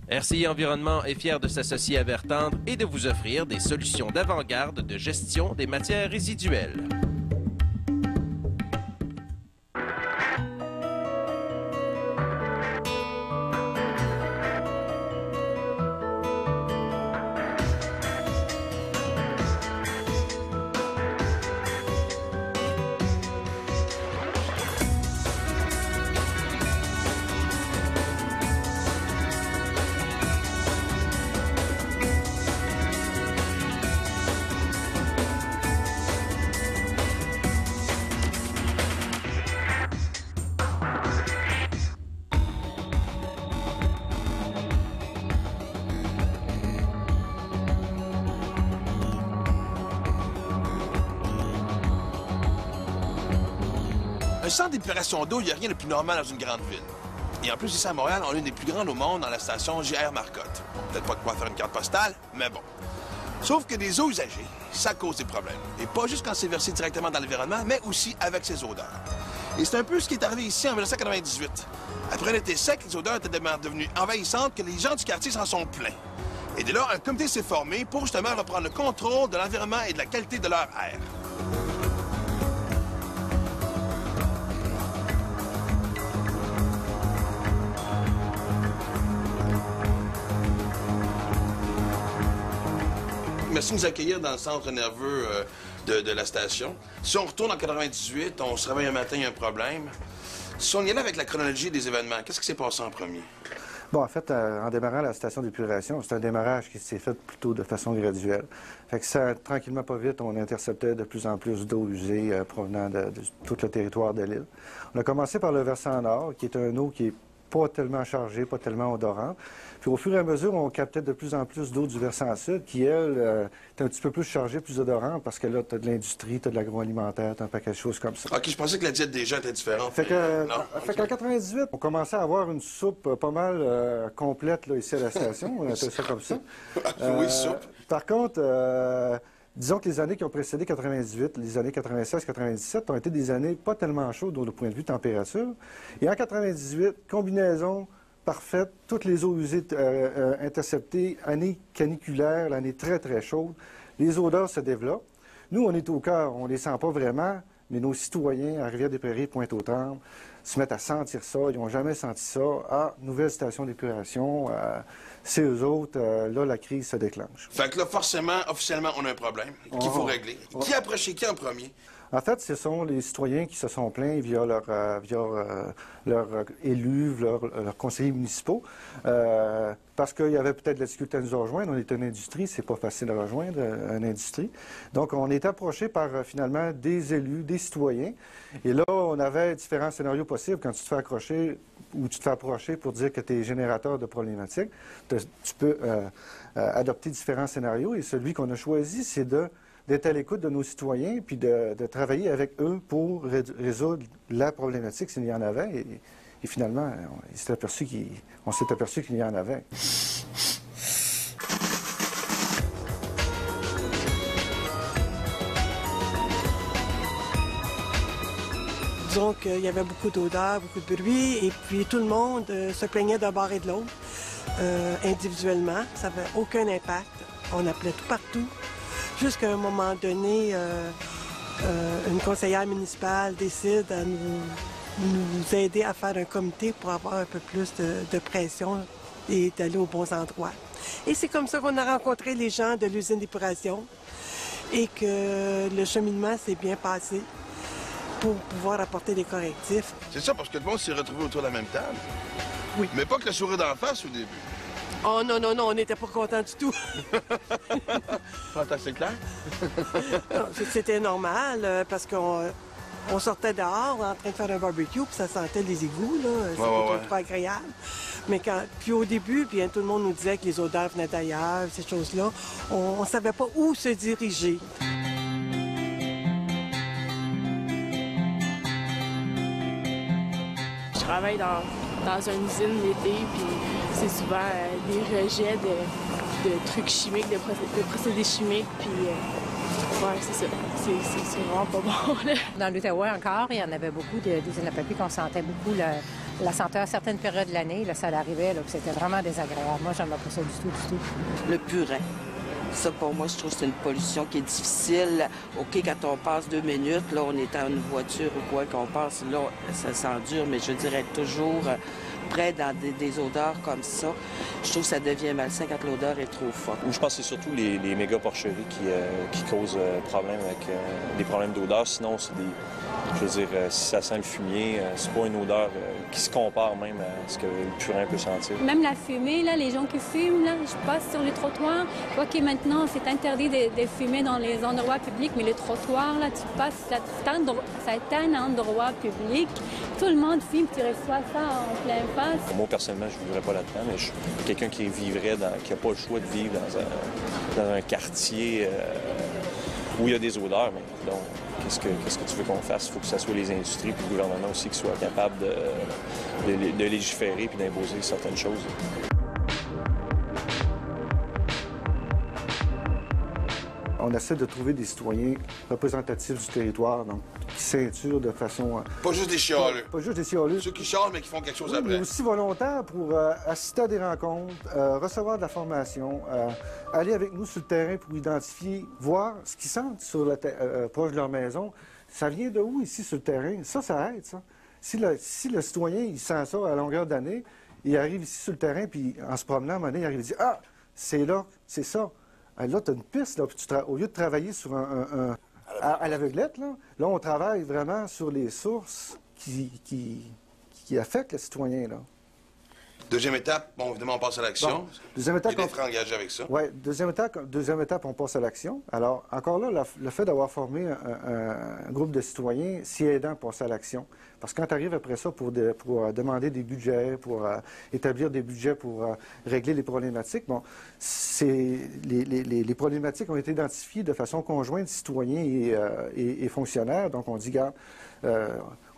RCI Environnement est fier de s'associer à Vertendre et de vous offrir des solutions d'avant-garde de gestion des matières résiduelles. Un centre d'épuration d'eau, il n'y a rien de plus normal dans une grande ville. Et en plus, ici à Montréal, on est une des plus grandes au monde dans la station JR Marcotte. Peut-être pas de quoi faire une carte postale, mais bon. Sauf que des eaux usagées, ça cause des problèmes. Et pas juste quand c'est versé directement dans l'environnement, mais aussi avec ses odeurs. Et c'est un peu ce qui est arrivé ici en 1998. Après un été sec, les odeurs étaient devenues envahissantes que les gens du quartier s'en sont plaints. Et dès lors, un comité s'est formé pour justement reprendre le contrôle de l'environnement et de la qualité de leur air. Merci de nous accueillir dans le centre nerveux de la station. Si on retourne en 98, on se réveille un matin, il y a un problème. Si on y allait avec la chronologie des événements, qu'est-ce qui s'est passé en premier? Bon, en fait, en démarrant la station d'épuration, c'est un démarrage qui s'est fait plutôt de façon graduelle. Fait que ça, tranquillement, pas vite, on interceptait de plus en plus d'eau usée provenant de tout le territoire de l'île. On a commencé par le versant nord, qui est un eau qui est pas tellement chargée, pas tellement odorante. Puis au fur et à mesure, on captait de plus en plus d'eau du versant sud, qui, elle, est un petit peu plus chargée, plus odorante, parce que là, tu as de l'industrie, tu as de l'agroalimentaire, tu as un paquet de choses comme ça. OK, je pensais que la diète des gens était différente. Fait qu'en 98, on commençait à avoir une soupe pas mal complète là, ici à la station. On appelle ça comme ça. Oui, soupe. Par contre, disons que les années qui ont précédé 98, les années 96-97, ont été des années pas tellement chaudes au point de vue température. Et en 98, combinaison parfaite, toutes les eaux usées interceptées, année caniculaire, l'année très, très chaude, les odeurs se développent. Nous, on est au cœur, on ne les sent pas vraiment, mais nos citoyens à Rivière-des-Prairies, Pointe-aux-Trembles, se mettent à sentir ça. Ils n'ont jamais senti ça. Ah, nouvelle station d'épuration, c'est eux autres, là, la crise se déclenche. Fait que là, forcément, officiellement, on a un problème qu'il faut régler. Qui a approché qui en premier? En fait, ce sont les citoyens qui se sont plaints via leurs élus, leurs conseillers municipaux, parce qu'il y avait peut-être de la difficulté à nous rejoindre. On est une industrie, c'est pas facile à rejoindre une industrie. Donc, on est approché par, finalement, des élus, des citoyens. Et là, on avait différents scénarios possibles. Quand tu te fais accrocher ou tu te fais approcher pour dire que tu es générateur de problématiques, tu peux adopter différents scénarios. Et celui qu'on a choisi, c'est d'être à l'écoute de nos citoyens, puis de travailler avec eux pour résoudre la problématique s'il y en avait. Et finalement, on s'est aperçu qu'il y en avait. Disons qu'il y avait beaucoup d'odeurs, beaucoup de bruit, et puis tout le monde se plaignait d'un bord et de l'autre, individuellement. Ça n'avait aucun impact. On appelait tout partout. Jusqu'à un moment donné, une conseillère municipale décide à nous aider à faire un comité pour avoir un peu plus de pression et d'aller aux bons endroits. Et c'est comme ça qu'on a rencontré les gens de l'usine d'épuration et que le cheminement s'est bien passé pour pouvoir apporter des correctifs. C'est ça, parce que tout le monde s'est retrouvé autour de la même table. Oui. Mais pas que le sourire d'en face au début. Oh non, non, non, on n'était pas contents du tout. C'est clair? C'était normal parce qu'on sortait dehors en train de faire un barbecue, puis ça sentait les égouts, là. C'était pas trop agréable. Mais puis au début, bien, tout le monde nous disait que les odeurs venaient d'ailleurs, ces choses-là. On ne savait pas où se diriger. Je travaille dans une usine l'été, puis c'est souvent des rejets de trucs chimiques, de procédés chimiques, puis ouais, c'est ça. C'est vraiment pas bon, là. Dans l'Outaouais encore, il y en avait beaucoup d'usines à papier qu'on sentait beaucoup la senteur à certaines périodes de l'année, là, ça arrivait, là, puis c'était vraiment désagréable. Moi, j'aime pas ça du tout, du tout. Le purin. Ça, pour moi, je trouve que c'est une pollution qui est difficile. OK, quand on passe 2 minutes, là, on est dans une voiture ou quoi, qu'on passe, là, ça s'endure, mais je dirais toujours près dans des odeurs comme ça. Je trouve que ça devient malsain quand l'odeur est trop forte. Je pense que c'est surtout les méga porcheries qui causent problème avec des problèmes d'odeur. Sinon, c'est des... Je veux dire, si ça sent le fumier, c'est pas une odeur qui se compare même à ce que le purin peut sentir. Même la fumée, là, les gens qui fument, là, je passe sur les trottoirs. Je vois que maintenant, c'est interdit de fumer dans les endroits publics, mais les trottoirs, là, tu passes, c'est un endroit public. Tout le monde fume, tu reçois ça en plein face. Moi, personnellement, je ne vivrais pas là-dedans, mais je suis quelqu'un qui vivrait, qui n'a pas le choix de vivre dans un quartier où il y a des odeurs. Mais donc, qu'est-ce que tu veux qu'on fasse? Il faut que ce soit les industries et le gouvernement aussi qui soient capables de légiférer et d'imposer certaines choses. On essaie de trouver des citoyens représentatifs du territoire, donc qui ceinturent de façon... Pas juste des chialeux. Pas juste des chialeux. Ceux qui chialent, mais qui font quelque chose Oui, après. mais aussi volontaires pour assister à des rencontres, recevoir de la formation, aller avec nous sur le terrain pour identifier, voir ce qu'ils sentent sur proche de leur maison. Ça vient de où ici sur le terrain? Ça aide, ça. Si le citoyen, il sent ça à longueur d'année, il arrive ici sur le terrain, puis en se promenant, à un moment donné, il arrive et dit « Ah, c'est là, c'est ça. » Là, tu as une piste, là, puis au lieu de travailler sur à l'aveuglette, là, on travaille vraiment sur les sources qui affectent le citoyen, là. Deuxième étape, bon, évidemment, on passe à l'action. Bon, deuxième étape, d'être engagé avec ça. Oui, deuxième étape, on passe à l'action. Alors, encore là, le fait d'avoir formé un groupe de citoyens, s'y aidant pour passer à l'action. Parce que quand tu arrives après ça pour demander des budgets, pour établir des budgets pour régler les problématiques, bon, les problématiques ont été identifiées de façon conjointe, citoyens et fonctionnaires. Donc, on dit, regarde,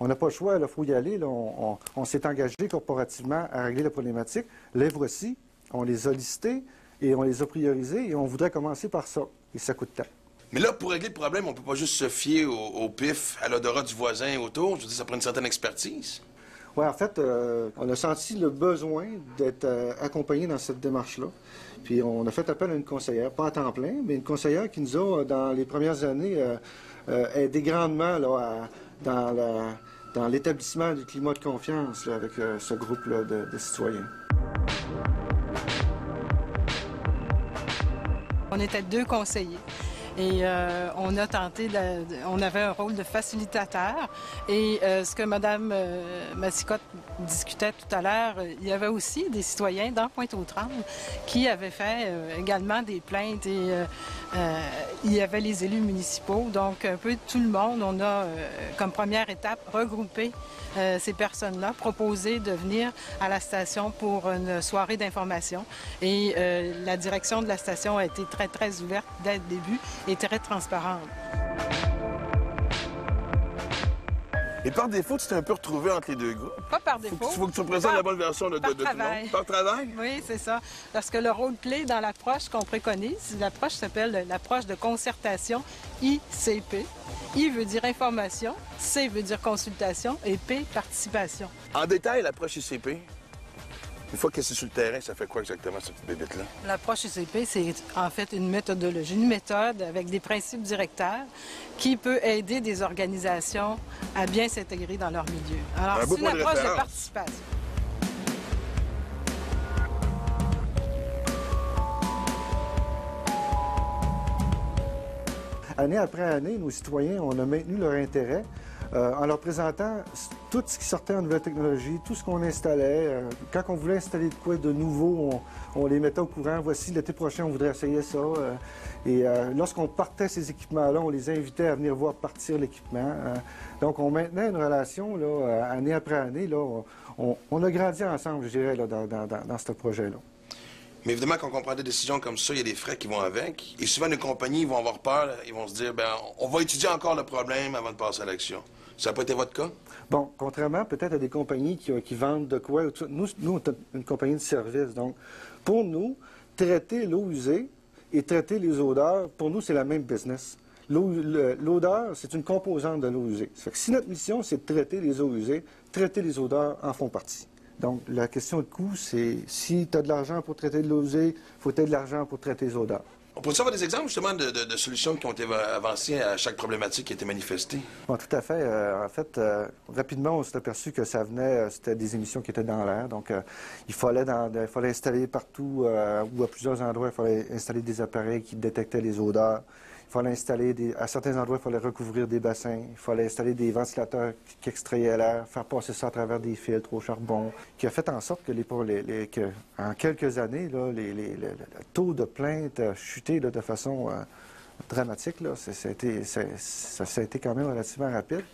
on n'a pas le choix, il faut y aller. Là, on s'est engagé corporativement à régler la problématique. Les voici, on les a listés et on les a priorisés et on voudrait commencer par ça. Et ça coûte temps. Mais là, pour régler le problème, on ne peut pas juste se fier au pif, à l'odorat du voisin autour. Je veux dire, ça prend une certaine expertise. Oui, en fait, on a senti le besoin d'être accompagné dans cette démarche-là. Puis on a fait appel à une conseillère, pas à temps plein, mais une conseillère qui nous a, dans les premières années, aidé grandement là, dans l'établissement du climat de confiance là, avec ce groupe-là de citoyens. On était 2 conseillers. Et on a tenté, on avait un rôle de facilitateur. Et ce que Mme Massicotte discutait tout à l'heure, il y avait aussi des citoyens dans Pointe-aux-Trembles qui avaient fait également des plaintes. Et il y avait les élus municipaux. Donc, un peu tout le monde, on a, comme première étape, regroupé ces personnes-là, proposé de venir à la station pour une soirée d'information. Et la direction de la station a été très, très ouverte dès le début et très transparente. Et par défaut, tu t'es un peu retrouvé entre les deux groupes. Pas par défaut. Il faut que tu représentes la bonne version de tout le monde. Par travail? Oui, c'est ça. Parce que le rôle-clé dans l'approche qu'on préconise, l'approche s'appelle l'approche de concertation ICP. I veut dire information, C veut dire consultation et P, participation. En détail, l'approche ICP, une fois que c'est sur le terrain, ça fait quoi exactement, cette petite bébête-là? L'approche ICP, c'est en fait une méthodologie, une méthode avec des principes directeurs qui peut aider des organisations à bien s'intégrer dans leur milieu. Alors, c'est une approche de participation. Année après année, nos citoyens, on a maintenu leur intérêt en leur présentant tout ce qui sortait en nouvelle technologie, tout ce qu'on installait. Quand on voulait installer de quoi de nouveau, on les mettait au courant. Voici, l'été prochain, on voudrait essayer ça. Et lorsqu'on partait ces équipements-là, on les invitait à venir voir partir l'équipement. Donc, on maintenait une relation, là, année après année. Là, on a grandi ensemble, je dirais, là, dans ce projet-là. Mais évidemment, quand on prend des décisions comme ça, il y a des frais qui vont avec. Et souvent, les compagnies vont avoir peur. Ils vont se dire, bien, on va étudier encore le problème avant de passer à l'action. Ça n'a pas été votre cas? Bon, contrairement peut-être à des compagnies qui vendent de quoi, nous, on est une compagnie de service. Donc, pour nous, traiter l'eau usée et traiter les odeurs, pour nous, c'est la même business. L'odeur, c'est une composante de l'eau usée. Ça fait que si notre mission, c'est de traiter les eaux usées, traiter les odeurs en font partie. Donc, la question de coût, c'est si tu as de l'argent pour traiter de l'eau usée, il faut de l'argent pour traiter les odeurs. On peut avoir des exemples, justement, de solutions qui ont été avancées à chaque problématique qui a été manifestée? Bon, tout à fait. En fait, rapidement, on s'est aperçu que ça venait, c'était des émissions qui étaient dans l'air. Donc, il fallait installer partout ou à plusieurs endroits, il fallait installer des appareils qui détectaient les odeurs. Il fallait installer à certains endroits, il fallait recouvrir des bassins. Il fallait installer des ventilateurs qui extrayaient l'air, faire passer ça à travers des filtres au charbon, qui a fait en sorte que, en quelques années, là, le taux de plaintes a chuté là, de façon dramatique. Là. Ça a été quand même relativement rapide.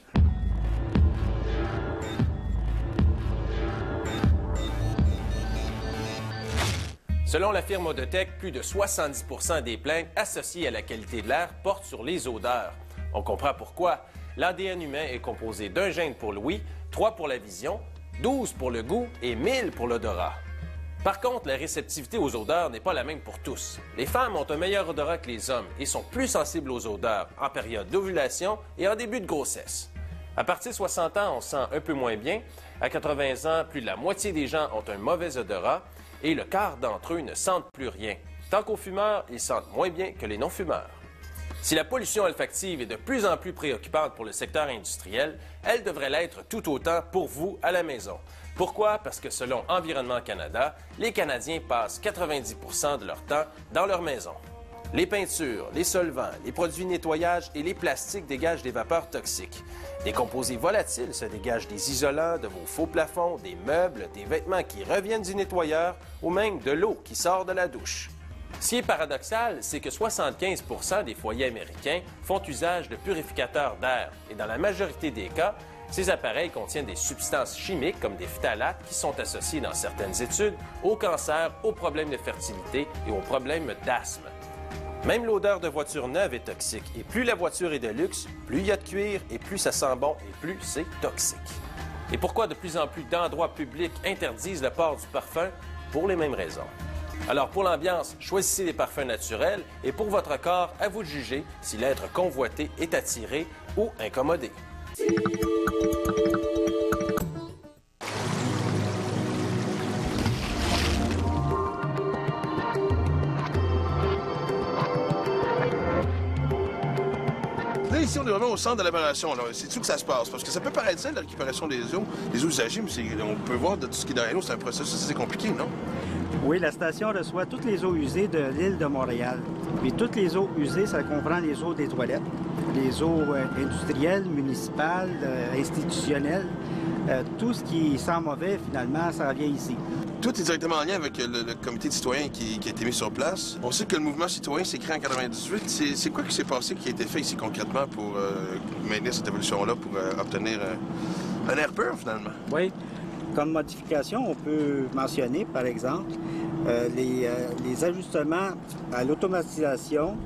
Selon la firme Odotech, plus de 70 % des plaintes associées à la qualité de l'air portent sur les odeurs. On comprend pourquoi. L'ADN humain est composé d'un gène pour l'ouïe, 3 pour la vision, 12 pour le goût et 1000 pour l'odorat. Par contre, la réceptivité aux odeurs n'est pas la même pour tous. Les femmes ont un meilleur odorat que les hommes et sont plus sensibles aux odeurs en période d'ovulation et en début de grossesse. À partir de 60 ans, on se sent un peu moins bien. À 80 ans, plus de la moitié des gens ont un mauvais odorat et le quart d'entre eux ne sentent plus rien. Tant qu'aux fumeurs, ils sentent moins bien que les non-fumeurs. Si la pollution olfactive est de plus en plus préoccupante pour le secteur industriel, elle devrait l'être tout autant pour vous à la maison. Pourquoi? Parce que selon Environnement Canada, les Canadiens passent 90 % de leur temps dans leur maison. Les peintures, les solvants, les produits de nettoyage et les plastiques dégagent des vapeurs toxiques. Des composés volatiles se dégagent des isolants, de vos faux plafonds, des meubles, des vêtements qui reviennent du nettoyeur ou même de l'eau qui sort de la douche. Ce qui est paradoxal, c'est que 75 % des foyers américains font usage de purificateurs d'air et dans la majorité des cas, ces appareils contiennent des substances chimiques comme des phtalates qui sont associés dans certaines études au cancer, aux problèmes de fertilité et aux problèmes d'asthme. Même l'odeur de voiture neuve est toxique et plus la voiture est de luxe, plus il y a de cuir et plus ça sent bon et plus c'est toxique. Et pourquoi de plus en plus d'endroits publics interdisent le port du parfum? Pour les mêmes raisons. Alors pour l'ambiance, choisissez des parfums naturels et pour votre corps, à vous de juger si l'être convoité est attiré ou incommodé. Là, ici, on est vraiment au centre de l'aberration. C'est-tu que ça se passe? Parce que ça peut paraître simple, la récupération des eaux usagées, mais on peut voir de tout ce qui est derrière nous, c'est un processus assez compliqué, non? Oui, la station reçoit toutes les eaux usées de l'île de Montréal. Puis toutes les eaux usées, ça comprend les eaux des toilettes, les eaux industrielles, municipales, institutionnelles. Tout ce qui sent mauvais, finalement, ça vient ici. Tout est directement en lien avec le comité de citoyens qui a été mis sur place. On sait que le mouvement citoyen s'est créé en 98. C'est quoi qui s'est passé, qui a été fait ici concrètement pour maintenir cette évolution-là, pour obtenir un air pur, finalement? Oui. Comme modification, on peut mentionner, par exemple, les ajustements à l'automatisation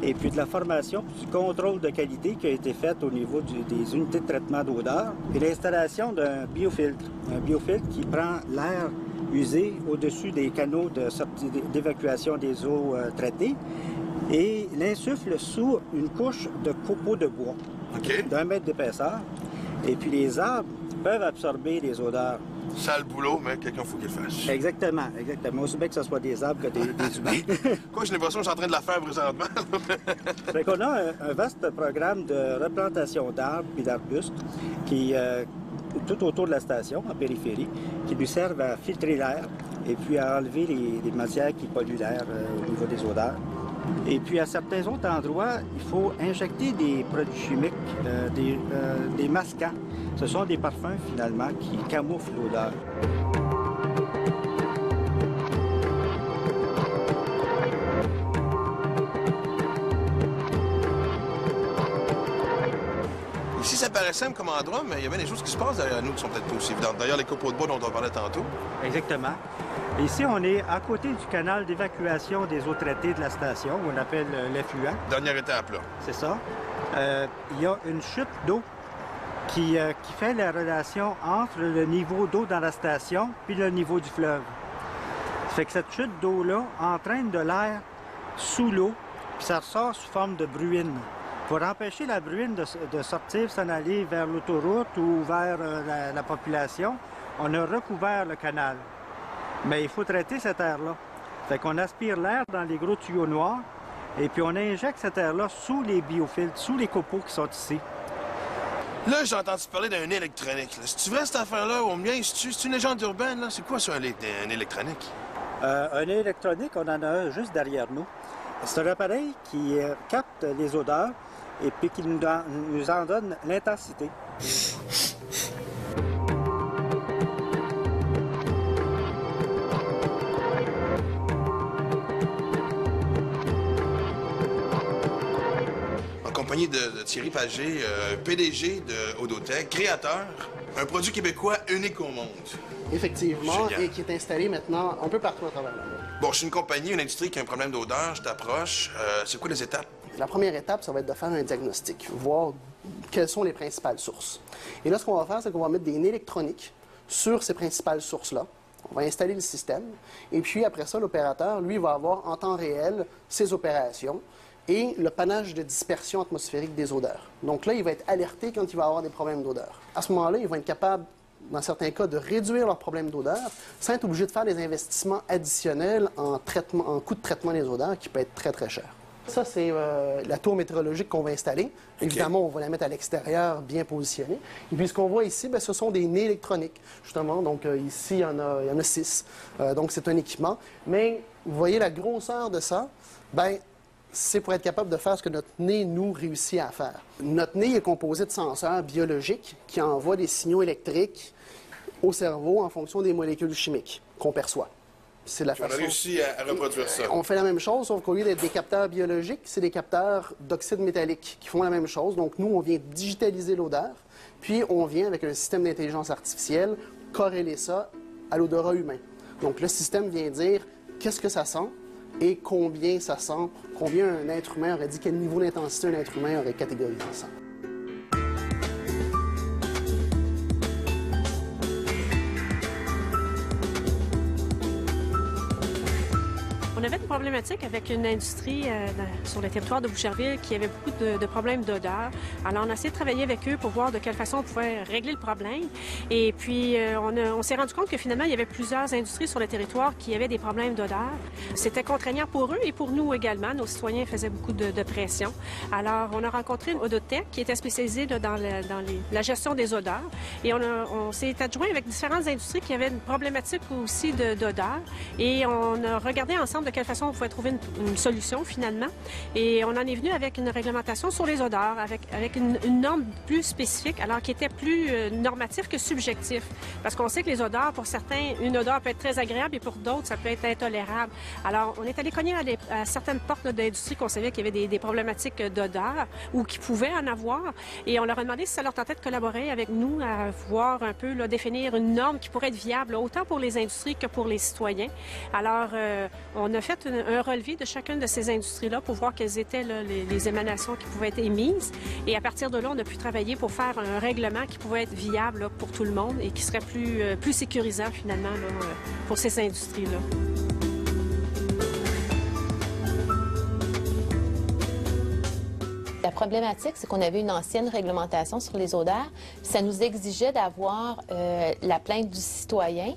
et puis de la formation du contrôle de qualité qui a été fait au niveau des unités de traitement d'odeur et l'installation d'un biofiltre. Un biofiltre qui prend l'air usé au-dessus des canaux d'évacuation des eaux traitées et l'insuffle sous une couche de copeaux de bois d'1 mètre d'épaisseur. Et puis les arbres peuvent absorber les odeurs. Sale boulot, mais quelqu'un faut qu'il le fasse. Exactement, exactement. Aussi bien que ce soit des arbres que des humains. Quoi, j'ai l'impression que je suis en train de la faire présentement. Fait qu'on a un vaste programme de replantation d'arbres et d'arbustes qui tout autour de la station, en périphérie, qui lui servent à filtrer l'air et puis à enlever les matières qui polluent l'air au niveau des odeurs. Et puis, à certains autres endroits, il faut injecter des produits chimiques, des masquants. Ce sont des parfums, finalement, qui camouflent l'odeur. Ici, ça paraît simple comme endroit, mais il y a bien des choses qui se passent derrière nous qui sont peut-être pas aussi évidentes. D'ailleurs, les copeaux de bois dont on parlait tantôt. Exactement. Ici, on est à côté du canal d'évacuation des eaux traitées de la station, on appelle l'effluent. Dernière étape, là. C'est ça. Il y a une chute d'eau qui fait la relation entre le niveau d'eau dans la station puis le niveau du fleuve. Ça fait que cette chute d'eau-là entraîne de l'air sous l'eau, puis ça ressort sous forme de bruine. Pour empêcher la bruine de sortir, s'en aller vers l'autoroute ou vers la population, on a recouvert le canal. Mais il faut traiter cette air-là. Fait qu'on aspire l'air dans les gros tuyaux noirs et puis on injecte cette air-là sous les biofiltres, sous les copeaux qui sont ici. Là, j'ai entendu parler d'un nez électronique. C'est-tu vrai, cette affaire-là, au mien? C'est une légende urbaine, là? C'est quoi, ça, un électronique? Un nez électronique, on en a un juste derrière nous. C'est un appareil qui capte les odeurs et puis qui nous en donne l'intensité. En compagnie de Thierry Pagé, PDG de Odotech, créateur, un produit québécois unique au monde. Effectivement, Génial. et qui est installé maintenant un peu partout à travers le monde. Bon, je suis une compagnie, une industrie qui a un problème d'odeur, je t'approche. C'est quoi les étapes? La première étape, ça va être de faire un diagnostic, voir quelles sont les principales sources. Et là, ce qu'on va faire, c'est qu'on va mettre des nez électroniques sur ces principales sources-là. On va installer le système. Et puis, après ça, l'opérateur, lui, va avoir en temps réel ses opérations et le panache de dispersion atmosphérique des odeurs. Donc là, il va être alerté quand il va avoir des problèmes d'odeur. À ce moment-là, ils vont être capables, dans certains cas, de réduire leurs problèmes d'odeur sans être obligés de faire des investissements additionnels en coût de traitement des odeurs qui peut être très, très cher. Ça, c'est la tour météorologique qu'on va installer. Évidemment, on va la mettre à l'extérieur, bien positionnée. Et puis, ce qu'on voit ici, bien, ce sont des nez électroniques, justement. Donc, ici, il y en a 6. Donc, c'est un équipement. Mais, vous voyez la grosseur de ça, bien, c'est pour être capable de faire ce que notre nez, nous, réussit à faire. Notre nez est composé de senseurs biologiques qui envoient des signaux électriques au cerveau en fonction des molécules chimiques qu'on perçoit. C'est la façon... On a réussi à reproduire ça. On fait la même chose, sauf qu'au lieu d'être des capteurs biologiques, c'est des capteurs d'oxyde métallique qui font la même chose. Donc, nous, on vient digitaliser l'odeur, puis on vient, avec un système d'intelligence artificielle, corréler ça à l'odorat humain. Donc, le système vient dire qu'est-ce que ça sent et combien ça sent, combien un être humain aurait dit, quel niveau d'intensité un être humain aurait catégorisé ça. On avait une problématique avec une industrie sur le territoire de Boucherville qui avait beaucoup de problèmes d'odeur. Alors, on a essayé de travailler avec eux pour voir de quelle façon on pouvait régler le problème. Et puis, on s'est rendu compte que finalement, il y avait plusieurs industries sur le territoire qui avaient des problèmes d'odeur. C'était contraignant pour eux et pour nous également. Nos citoyens faisaient beaucoup de pression. Alors, on a rencontré une Odotech qui était spécialisée dans la gestion des odeurs. Et on s'est adjoint avec différentes industries qui avaient une problématique aussi d'odeur. Et on a regardé ensemble de quelle façon on pouvait trouver une solution finalement. Et on en est venu avec une réglementation sur les odeurs, avec une norme plus spécifique, alors qui était plus normatif que subjectif. Parce qu'on sait que les odeurs, pour certains, une odeur peut être très agréable et pour d'autres, ça peut être intolérable. Alors, on est allé cogner à certaines portes d'industrie qu'on savait qu'il y avait des problématiques d'odeur ou qui pouvaient en avoir. Et on leur a demandé si ça leur tentait de collaborer avec nous à voir un peu, définir une norme qui pourrait être viable, autant pour les industries que pour les citoyens. Alors, on a fait un relevé de chacune de ces industries-là pour voir quelles étaient les émanations qui pouvaient être émises. Et à partir de là, on a pu travailler pour faire un règlement qui pouvait être viable pour tout le monde et qui serait plus sécurisant finalement pour ces industries-là. La problématique, c'est qu'on avait une ancienne réglementation sur les odeurs. Ça nous exigeait d'avoir la plainte du citoyen.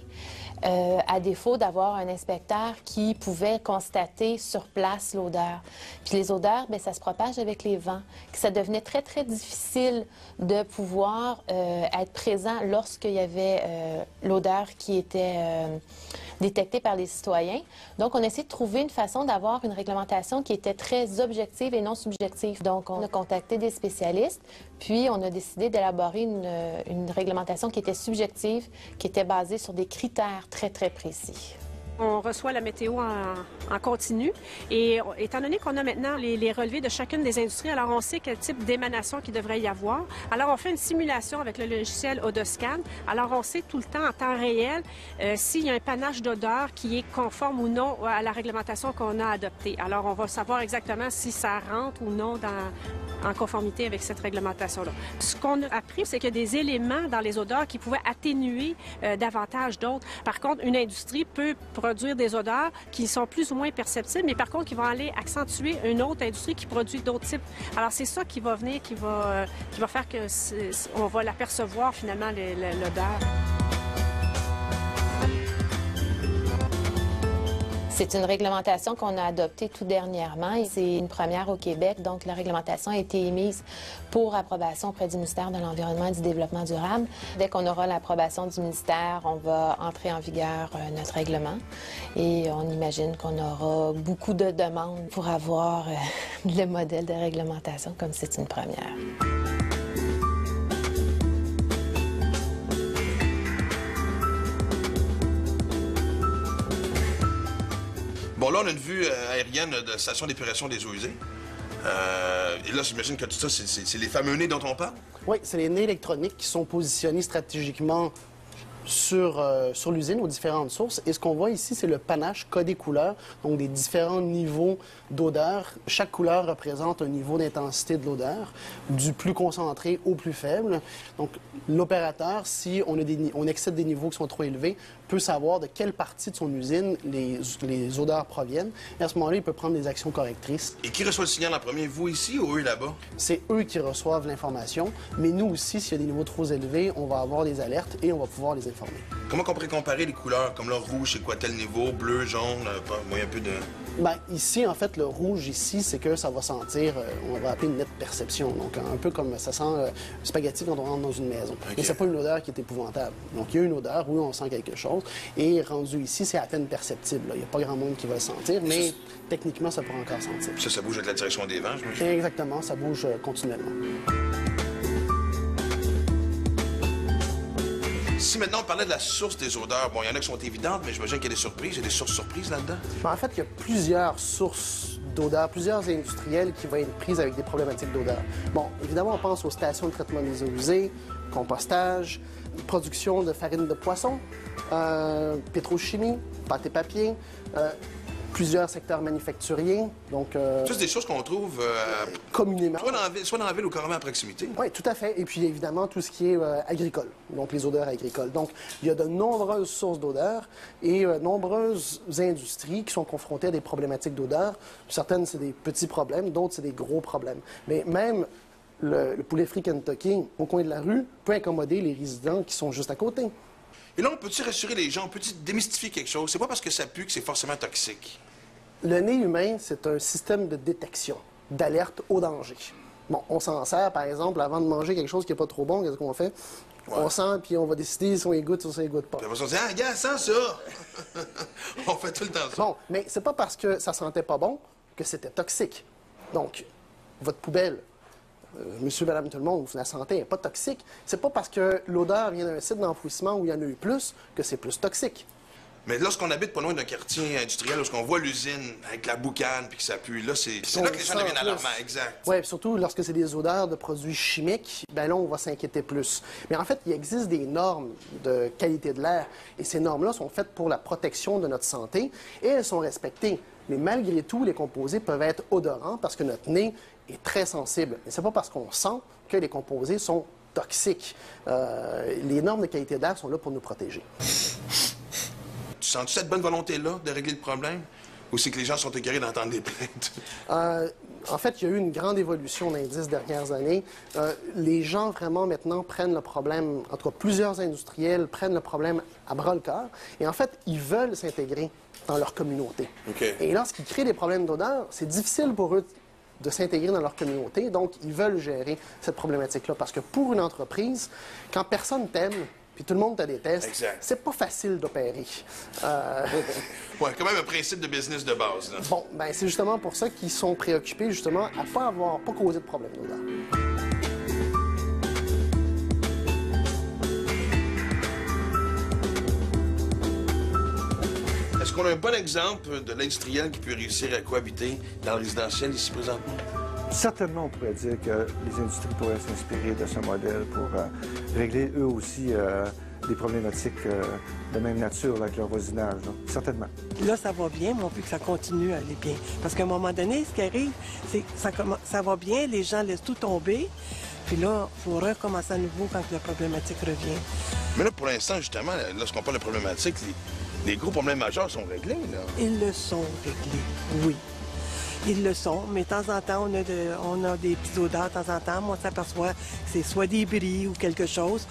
À défaut d'avoir un inspecteur qui pouvait constater sur place l'odeur. Puis les odeurs, bien, ça se propage avec les vents. Ça devenait très, très difficile de pouvoir être présent lorsqu'il y avait l'odeur qui était détectée par les citoyens. Donc, on a essayé de trouver une façon d'avoir une réglementation qui était très objective et non subjective. Donc, on a contacté des spécialistes, puis on a décidé d'élaborer une réglementation qui était subjective, qui était basée sur des critères très, très précis. On reçoit la météo en continu et étant donné qu'on a maintenant les relevés de chacune des industries, alors on sait quel type d'émanation qu'il devrait y avoir. Alors on fait une simulation avec le logiciel Odoscan. Alors on sait tout le temps en temps réel s'il y a un panache d'odeur qui est conforme ou non à la réglementation qu'on a adoptée. Alors on va savoir exactement si ça rentre ou non en conformité avec cette réglementation-là. Ce qu'on a appris, c'est qu'il y a des éléments dans les odeurs qui pouvaient atténuer davantage d'autres. Par contre, une industrie peut produire des odeurs qui sont plus ou moins perceptibles, mais par contre, qui vont aller accentuer une autre industrie qui produit d'autres types. Alors, c'est ça qui va venir, qui va faire que on va l'apercevoir finalement, l'odeur. C'est une réglementation qu'on a adoptée tout dernièrement et c'est une première au Québec. Donc, la réglementation a été émise pour approbation auprès du ministère de l'Environnement et du Développement durable. Dès qu'on aura l'approbation du ministère, on va entrer en vigueur notre règlement et on imagine qu'on aura beaucoup de demandes pour avoir le modèle de réglementation comme c'est une première. Bon, là, on a une vue aérienne de la station d'épuration des eaux usées. Et là, j'imagine que tout ça, c'est les fameux nez dont on parle? Oui, c'est les nez électroniques qui sont positionnés stratégiquement sur l'usine aux différentes sources. Et ce qu'on voit ici, c'est le panache codé couleur, donc des différents niveaux d'odeur. Chaque couleur représente un niveau d'intensité de l'odeur, du plus concentré au plus faible. Donc, l'opérateur, si on excède des niveaux qui sont trop élevés, peut savoir de quelle partie de son usine les odeurs proviennent. Et à ce moment-là, il peut prendre des actions correctrices. Et qui reçoit le signal en premier, vous ici ou eux là-bas? C'est eux qui reçoivent l'information. Mais nous aussi, s'il y a des niveaux trop élevés, on va avoir des alertes et on va pouvoir les informer. Comment on pourrait comparer les couleurs? Comme là, rouge, c'est quoi tel niveau? Bleu, jaune, un peu de... Bien, ici, en fait, le rouge, ici, c'est que ça va sentir, on va appeler une nette perception. Donc, un peu comme ça sent spaghetti quand on rentre dans une maison. Okay. Mais c'est pas une odeur qui est épouvantable. Donc, il y a une odeur où on sent quelque chose. Et rendu ici, c'est à peine perceptible. Il n'y a pas grand monde qui va le sentir, mais techniquement, ça pourrait encore sentir. Ça bouge avec la direction des vents, je me dis. Exactement, ça bouge continuellement. Si maintenant on parlait de la source des odeurs, bon, il y en a qui sont évidentes, mais j'imagine qu'il y a des surprises. Il y a des sources surprises là-dedans? En fait, il y a plusieurs sources d'odeurs, plusieurs industriels qui vont être prises avec des problématiques d'odeur. Bon, évidemment, on pense aux stations de traitement des eaux usées, compostage, production de farine de poisson, pétrochimie, pâte et papier, plusieurs secteurs manufacturiers. Donc, c'est des choses qu'on trouve communément. Soit dans la ville ou carrément à proximité. Oui, tout à fait. Et puis, évidemment, tout ce qui est agricole, donc les odeurs agricoles. Donc, il y a de nombreuses sources d'odeurs et nombreuses industries qui sont confrontées à des problématiques d'odeur. Certaines, c'est des petits problèmes, d'autres, c'est des gros problèmes. Mais même le poulet frit Kentucky, au coin de la rue, peut incommoder les résidents qui sont juste à côté. Et là, on peut-tu rassurer les gens, on peut-tu démystifier quelque chose? C'est pas parce que ça pue que c'est forcément toxique. Le nez humain, c'est un système de détection, d'alerte au danger. Bon, on s'en sert, par exemple, avant de manger quelque chose qui n'est pas trop bon, qu'est-ce qu'on fait? Ouais. On sent, puis on va décider si on y goûte ou si on y goûte pas. Puis on va se dire, ah, gars, sens ça! On fait tout le temps ça. Bon, mais c'est pas parce que ça sentait pas bon que c'était toxique. Donc, votre poubelle, monsieur, madame, tout le monde, vous la sentez, elle n'est pas toxique. C'est pas parce que l'odeur vient d'un site d'enfouissement où il y en a eu plus que c'est plus toxique. Mais lorsqu'on habite pas loin d'un quartier industriel, lorsqu'on voit l'usine avec la boucane puis que ça pue, là, c'est là que les gens deviennent alarmants, exact. Oui, surtout lorsque c'est des odeurs de produits chimiques, bien là, on va s'inquiéter plus. Mais en fait, il existe des normes de qualité de l'air et ces normes-là sont faites pour la protection de notre santé et elles sont respectées. Mais malgré tout, les composés peuvent être odorants parce que notre nez est très sensible. Mais c'est pas parce qu'on sent que les composés sont toxiques. Les normes de qualité de l'air sont là pour nous protéger. Tu sens-tu cette bonne volonté-là de régler le problème? Ou c'est que les gens sont écœurés d'entendre des plaintes? En fait, il y a eu une grande évolution dans les 10 dernières années. Les gens, vraiment, maintenant, prennent le problème, en tout cas, plusieurs industriels prennent le problème à bras-le-corps. Et en fait, ils veulent s'intégrer dans leur communauté. Okay. Et lorsqu'ils créent des problèmes d'odeur, c'est difficile pour eux de s'intégrer dans leur communauté. Donc, ils veulent gérer cette problématique-là. Parce que pour une entreprise, quand personne t'aime, puis tout le monde te déteste, c'est pas facile d'opérer. Oui, quand même un principe de business de base. Là. Bon, ben c'est justement pour ça qu'ils sont préoccupés, justement, à pas causer de problème d'odeur. Est-ce qu'on a un bon exemple de l'industriel qui peut réussir à cohabiter dans le résidentiel ici présentement? Certainement, on pourrait dire que les industries pourraient s'inspirer de ce modèle pour régler eux aussi des problématiques de même nature avec leur voisinage. Là. Certainement. Là, ça va bien, mais on veut que ça continue à aller bien. Parce qu'à un moment donné, ce qui arrive, c'est que ça va bien, les gens laissent tout tomber, puis là, il faut recommencer à nouveau quand la problématique revient. Mais là, pour l'instant, justement, lorsqu'on parle de problématique, les gros problèmes majeurs sont réglés, là. Ils le sont réglés, oui. Ils le sont, mais de temps en temps, on a des petites odeurs de temps en temps. Moi, on s'aperçoit que c'est soit des bris ou quelque chose.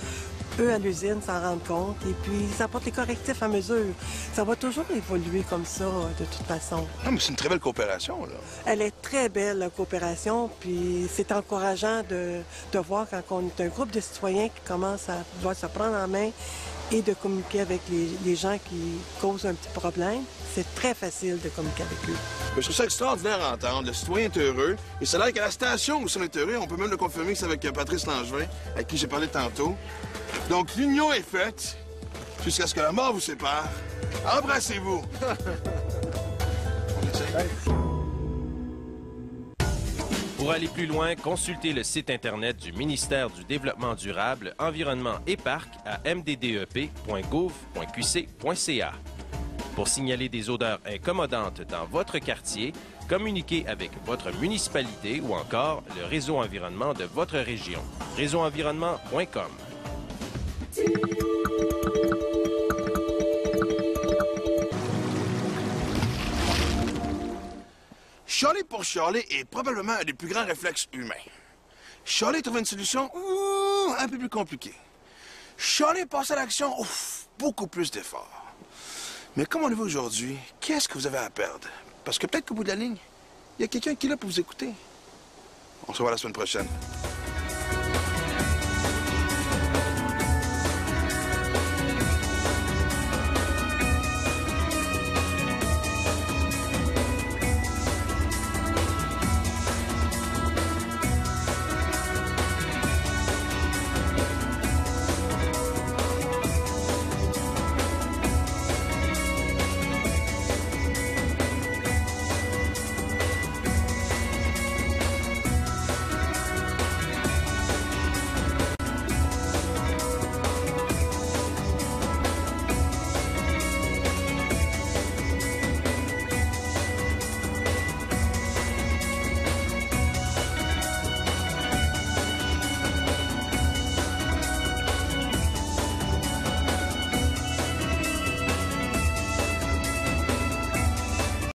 Eux, à l'usine, s'en rendent compte et puis ils apportent les correctifs à mesure. Ça va toujours évoluer comme ça, de toute façon. Non, mais c'est une très belle coopération, là. Elle est très belle, la coopération, puis c'est encourageant de voir quand on est un groupe de citoyens qui commence à pouvoir se prendre en main et de communiquer avec les gens qui causent un petit problème. C'est très facile de communiquer avec eux. Je trouve ça extraordinaire à entendre. Le citoyen est heureux. Et c'est là qu'à la station où on est heureux, on peut même le confirmer que c'est avec Patrice Langevin, avec qui j'ai parlé tantôt. Donc, l'union est faite jusqu'à ce que la mort vous sépare. Embrassez-vous! Pour aller plus loin, consultez le site Internet du ministère du Développement durable, Environnement et Parcs à mddep.gouv.qc.ca. Pour signaler des odeurs incommodantes dans votre quartier, communiquez avec votre municipalité ou encore le réseau environnement de votre région. réseauenvironnement.com. Chialer pour chialer est probablement un des plus grands réflexes humains. Chialer trouver une solution, un peu plus compliquée. Chialer passer à l'action, beaucoup plus d'efforts. Mais comme on le voit aujourd'hui, qu'est-ce que vous avez à perdre? Parce que peut-être qu'au bout de la ligne, il y a quelqu'un qui est là pour vous écouter. On se revoit la semaine prochaine.